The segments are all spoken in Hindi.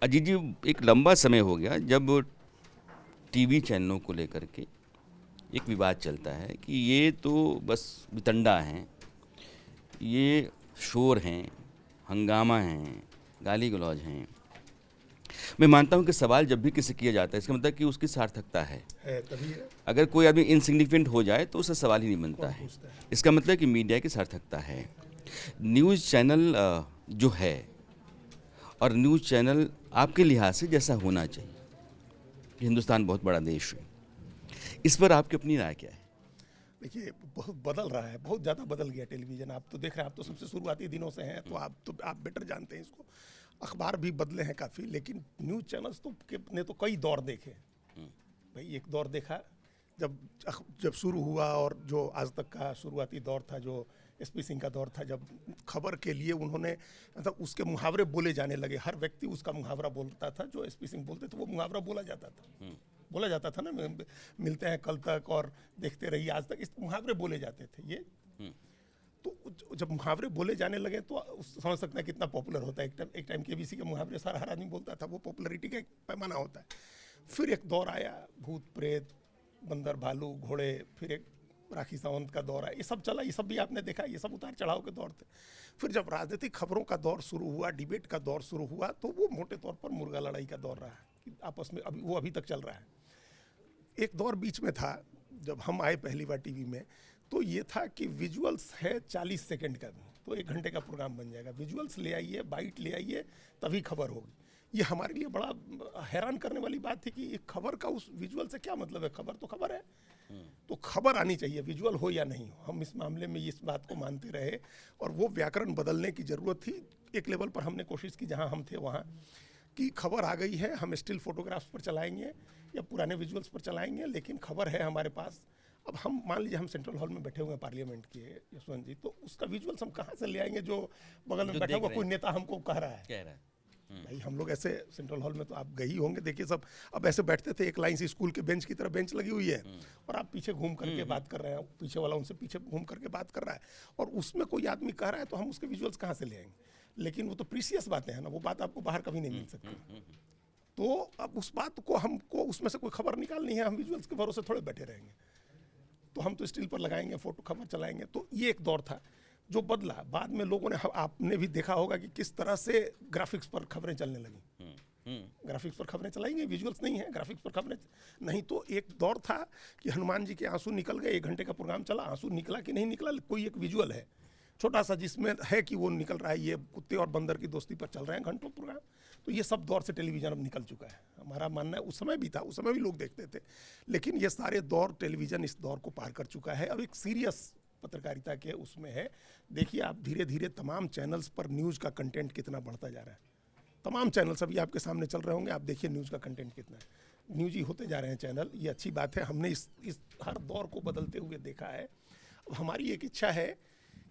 अजीत जी, एक लंबा समय हो गया जब टीवी चैनलों को लेकर के एक विवाद चलता है कि ये तो बस वितंडा हैं, ये शोर हैं, हंगामा हैं, गाली गलौज हैं। मैं मानता हूँ कि सवाल जब भी किसी किया जाता है इसका मतलब कि उसकी सार्थकता है। तभी है। अगर कोई आदमी इनसिग्निफिकेंट हो जाए तो उससे सवाल ही नहीं बनता कौन है। पूछता है? इसका मतलब कि मीडिया की सार्थकता है। न्यूज़ चैनल जो है, और न्यूज़ चैनल आपके लिहाज से जैसा होना चाहिए कि हिंदुस्तान बहुत बड़ा देश है, इस पर आपकी अपनी राय क्या है? देखिए, बहुत बदल रहा है, बहुत ज़्यादा बदल गया टेलीविज़न। आप तो देख रहे हैं, आप तो सबसे शुरुआती दिनों से हैं, तो आप बेटर जानते हैं इसको। अखबार भी बदले हैं काफ़ी, लेकिन न्यूज़ चैनल्स ने तो कई दौर देखे। भाई, एक दौर देखा जब जब शुरू हुआ, और जो आज तक का शुरुआती दौर था, जो एसपी सिंह का दौर था, जब खबर के लिए उन्होंने मतलब उसके मुहावरे बोले जाने लगे। हर व्यक्ति उसका मुहावरा बोलता था, जो एसपी सिंह बोलते थे वो मुहावरा बोला जाता था ना। मिलते हैं कल तक और देखते रहिए आज तक, इस मुहावरे बोले जाते थे ये। तो जब मुहावरे बोले जाने लगे तो समझ सकते हैं कितना पॉपुलर होता है। एक टाइम केबीसी के मुहावरे सारा हर आदमी बोलता था, वो पॉपुलैरिटी का एक पैमाना होता है। फिर एक दौर आया भूत प्रेत, बंदर भालू घोड़े, फिर एक राखी सावंत का दौर आया। ये सब चला, ये सब भी आपने देखा, ये सब उतार चढ़ाव के दौर थे। फिर जब राजनीतिक खबरों का दौर शुरू हुआ, डिबेट का दौर शुरू हुआ, तो वो मोटे तौर पर मुर्गा लड़ाई का दौर रहा कि आपस में, अभी तक चल रहा है। एक दौर बीच में था जब हम आए पहली बार टीवी में, तो ये था कि विजुअल्स है 40 सेकंड का भी, तो 1 घंटे का प्रोग्राम बन जाएगा। विजुअल्स ले आइए, बाइट ले आइए, तभी खबर होगी। ये हमारे लिए बड़ा हैरान करने वाली बात थी कि एक खबर का उस विजुअल से क्या मतलब है। खबर तो खबर है, तो खबर आनी चाहिए, विजुअल हो या नहीं हो। हम इस मामले में इस बात को मानते रहे, और वो व्याकरण बदलने की ज़रूरत थी। एक लेवल पर हमने कोशिश की जहाँ हम थे वहाँ, कि खबर आ गई है, हम स्टिल फोटोग्राफ्स पर चलाएंगे या पुराने विजुअल्स पर चलाएंगे, लेकिन खबर है हमारे पास। अब हम मान लीजिए हम सेंट्रल हॉल में बैठे हुए हैं पार्लियामेंट के, यशवंत जी, तो उसका विजुअल्स हम कहाँ से ले आएंगे जो बगल में बैठा हुआ कोई नेता हमको कह रहा है। भाई, हम लोग ऐसे सेंट्रल हॉल में तो आप गए ही होंगे, देखिए सब अब ऐसे बैठते थे एक लाइन से, स्कूल के बेंच की तरह बेंच लगी हुई है, और आप पीछे घूम करके बात कर रहे हैं, पीछे वाला उनसे पीछे घूम करके बात कर रहा है, और उसमें कोई आदमी कह रहा है, तो हम उसके विजुअल्स कहाँ से ले आएंगे। लेकिन वो तो प्रीसियस बातें हैं ना, वो बात आपको बाहर कभी नहीं मिल सकती। तो अब उस बात को हमको उसमें से कोई खबर निकालनी है, हम विजुअल्स के भरोसे थोड़े बैठे रहेंगे। तो हम तो स्टिल पर लगाएंगे, फोटो खबर चलाएंगे। तो ये एक दौर था जो बदला। बाद में लोगों ने, आपने भी देखा होगा कि किस तरह से ग्राफिक्स पर खबरें चलने लगी। ग्राफिक्स पर खबरें चलाएंगे, विजुअल्स नहीं है, ग्राफिक्स पर खबरें नहीं। तो एक दौर था कि हनुमान जी के आंसू निकल गए, 1 घंटे का प्रोग्राम चला, आंसू निकला कि नहीं निकला, कोई एक विजुअल है छोटा सा जिसमें है कि वो निकल रहा है, ये कुत्ते और बंदर की दोस्ती पर चल रहे हैं घंटों प्रोग्राम। तो ये सब दौर से टेलीविज़न अब निकल चुका है। हमारा मानना है उस समय भी था, उस समय भी लोग देखते थे, लेकिन ये सारे दौर टेलीविज़न इस दौर को पार कर चुका है। अब एक सीरियस पत्रकारिता के उसमें है। देखिए आप धीरे धीरे तमाम चैनल्स पर न्यूज़ का कंटेंट कितना बढ़ता जा रहा है। तमाम चैनल्स अभी आपके सामने चल रहे होंगे, आप देखिए न्यूज़ का कंटेंट कितना है। न्यूज़ ही होते जा रहे हैं चैनल, ये अच्छी बात है। हमने इस हर दौर को बदलते हुए देखा है। अब हमारी एक इच्छा है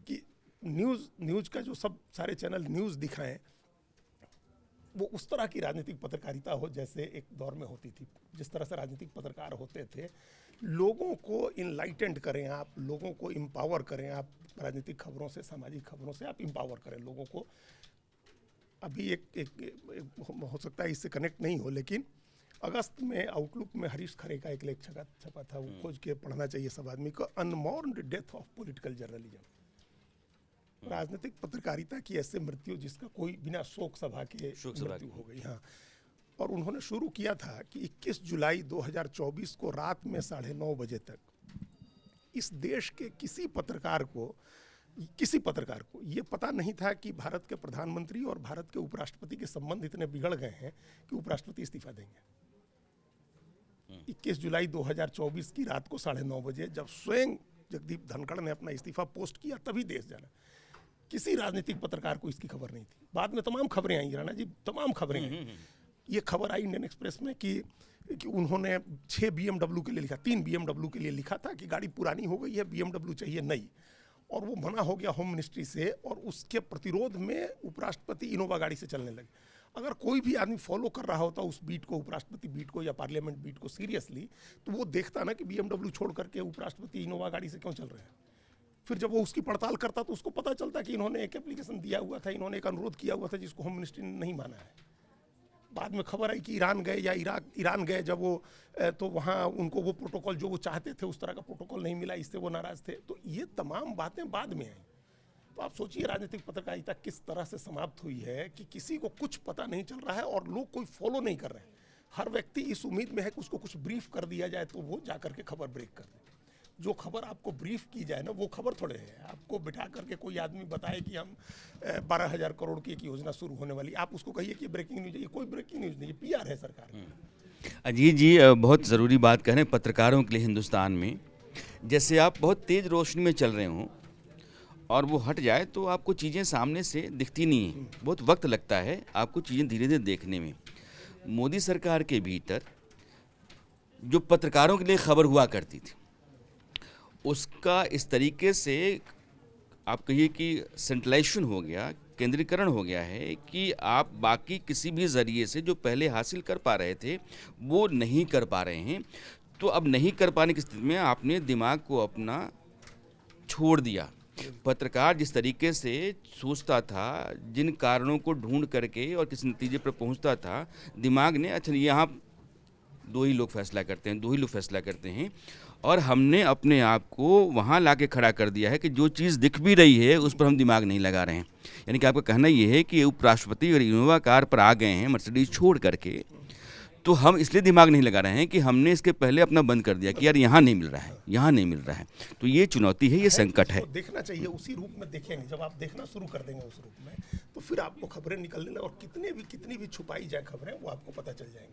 कि न्यूज़ का जो सब सारे चैनल न्यूज़ दिखाएं, वो उस तरह की राजनीतिक पत्रकारिता हो जैसे एक दौर में होती थी। जिस तरह से राजनीतिक पत्रकार होते थे, लोगों को इनलाइटेंड करें आप, लोगों को एम्पावर करें आप, राजनीतिक खबरों से, सामाजिक खबरों से आप एम्पावर करें लोगों को। अभी एक हो सकता है इससे कनेक्ट नहीं हो, लेकिन अगस्त में आउटलुक में हरीश खरे का एक लेख छपा था, वो खोज के पढ़ना चाहिए सब आदमी को, अनमॉर्न्ड डेथ ऑफ पॉलिटिकल जर्नलिज्म। राजनीतिक पत्रकारिता की ऐसे मृत्यु जिसका कोई बिना शोक सभा के मृत्यु हो गई। हाँ, और उन्होंने शुरू किया था कि 21 जुलाई 2024 को रात में 9:30 बजे तक इस देश के किसी पत्रकार को ये पता नहीं था कि भारत के प्रधानमंत्री और भारत के उपराष्ट्रपति के संबंध इतने बिगड़ गए हैं कि उपराष्ट्रपति इस्तीफा देंगे। 21 जुलाई 2024 की रात को 9:30 बजे जब स्वयं जगदीप धनखड़ ने अपना इस्तीफा पोस्ट किया, तभी देश जाना। किसी राजनीतिक पत्रकार को इसकी खबर नहीं थी। बाद में तमाम खबरें आई, राणा जी, तमाम खबरें आई। ये खबर आई इंडियन एक्सप्रेस में कि उन्होंने 6 BMW के लिए लिखा, 3 BMW के लिए लिखा था कि गाड़ी पुरानी हो गई है, BMW चाहिए नई, और वो मना हो गया होम मिनिस्ट्री से, और उसके प्रतिरोध में उपराष्ट्रपति इनोवा गाड़ी से चलने लगे। अगर कोई भी आदमी फॉलो कर रहा होता उस बीट को, उपराष्ट्रपति बीट को या पार्लियामेंट बीट को सीरियसली, तो वो देखता ना कि BMW छोड़ करके उपराष्ट्रपति इनोवा गाड़ी से क्यों चल रहे हैं। फिर जब वो उसकी पड़ताल करता तो उसको पता चलता कि इन्होंने एक एप्लीकेशन दिया हुआ था, इन्होंने एक अनुरोध किया हुआ था जिसको होम मिनिस्ट्री ने नहीं माना है। बाद में खबर आई कि ईरान गए या ईरान गए जब वो तो वहाँ उनको वो प्रोटोकॉल जो वो चाहते थे उस तरह का प्रोटोकॉल नहीं मिला, इससे वो नाराज थे। तो ये तमाम बातें बाद में आई। तो आप सोचिए राजनीतिक पत्रकारिता किस तरह से समाप्त हुई है कि किसी को कुछ पता नहीं चल रहा है और लोग कोई फॉलो नहीं कर रहे हैं। हर व्यक्ति इस उम्मीद में है कि उसको कुछ ब्रीफ कर दिया जाए तो वो जा करके खबर ब्रेक कर दे। जो खबर आपको ब्रीफ की जाए ना वो खबर थोड़े है। आपको बिठा करके कोई आदमी बताए कि हम 12,000 करोड़ की एक योजना शुरू होने वाली, आप उसको कहिए कि ब्रेकिंग न्यूज है। ये कोई ब्रेकिंग न्यूज नहीं, ये पीआर है सरकार की। अजीत जी बहुत ज़रूरी बात कह रहे हैं पत्रकारों के लिए हिंदुस्तान में। जैसे आप बहुत तेज़ रोशनी में चल रहे हों और वो हट जाए तो आपको चीज़ें सामने से दिखती नहीं हैं, बहुत वक्त लगता है आपको चीज़ें धीरे धीरे देखने में। मोदी सरकार के भीतर जो पत्रकारों के लिए खबर हुआ करती थी उसका इस तरीके से आप कहिए कि सेंट्रलाइजेशन हो गया, केंद्रीकरण हो गया है कि आप बाकी किसी भी ज़रिए से जो पहले हासिल कर पा रहे थे वो नहीं कर पा रहे हैं। तो अब नहीं कर पाने की स्थिति में आपने दिमाग को अपना छोड़ दिया। पत्रकार जिस तरीके से सोचता था, जिन कारणों को ढूंढ करके और किस नतीजे पर पहुंचता था, दिमाग ने अच्छा यहाँ दो ही लोग फैसला करते हैं और हमने अपने आप को वहाँ लाके खड़ा कर दिया है कि जो चीज़ दिख भी रही है उस पर हम दिमाग नहीं लगा रहे हैं। यानी कि आपका कहना ये है कि उपराष्ट्रपति और इनोवा कार पर आ गए हैं मर्सिडीज छोड़ करके, तो हम इसलिए दिमाग नहीं लगा रहे हैं कि हमने इसके पहले अपना बंद कर दिया कि यार यहाँ नहीं मिल रहा है। तो ये चुनौती है, ये संकट है। देखना चाहिए उसी रूप में देखेंगे। जब आप देखना शुरू कर देंगे उस रूप में तो फिर आपको खबरें निकलने और कितनी भी छुपाई जाए खबरें वो आपको पता चल जाएंगी।